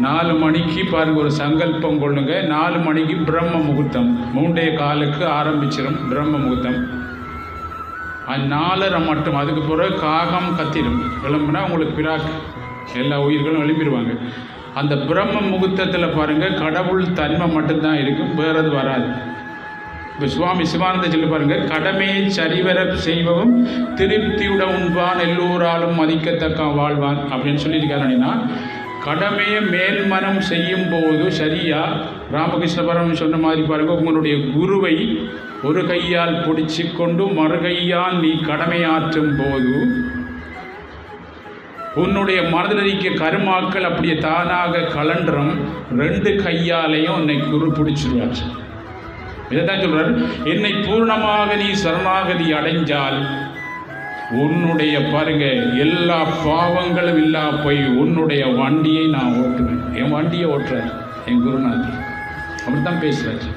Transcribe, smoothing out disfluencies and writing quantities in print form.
4 மணிக்கு பாருங்கள், ஒரு சங்கல்பம் கொள்ளுங்க. 4 மணிக்கு பிரம்ம முகூர்த்தம், 3:15 ஆரம்பிச்சிடும் பிரம்ம முகூர்த்தம். அது 4:30 மட்டும். அதுக்கு பிறகு காகம் கத்திடும். விளம்புனா உங்களுக்கு பிராக்கு, எல்லா உயிர்களும் எழுப்பிடுவாங்க. அந்த பிரம்ம முகூர்த்தத்தில் பாருங்கள், கடவுள் தன்மை மட்டும்தான் இருக்கும், வேறது வராது. இப்போ சுவாமி சிவானந்த சொல்லி பாருங்கள், கடமையை சரிவர செய்வவும் திருப்தியுட உண்பான் எல்லோராலும் மதிக்கத்தக்க வாழ்வான் அப்படின்னு சொல்லியிருக்காரு. அப்படின்னா கடமையை மேல்மனம் செய்யும் போது சரியா ராமகிருஷ்ண பரமன் சொன்ன மாதிரி பாருங்கள், உங்களுடைய குருவை ஒரு கையால் பிடிச்சி கொண்டு மறுகையால் நீ கடமையாற்றும் போது உன்னுடைய மனதிலிருக்க கருமாக்கள் அப்படியே தானாக கலண்டரும். 2 கையாலையும் உன்னை குரு பிடிச்சிருவார். இதைத்தான் சொல்றார், என்னை பூர்ணமாக நீ சரணாகதி அடைஞ்சால் உன்னுடைய பாருங்க எல்லா பாவங்களும் இல்லா போய் உன்னுடைய வண்டியை நான் ஓட்டுவேன். என் வண்டியை ஓட்டுறார் என் குருநாதர். அப்படித்தான் பேசுறாரு.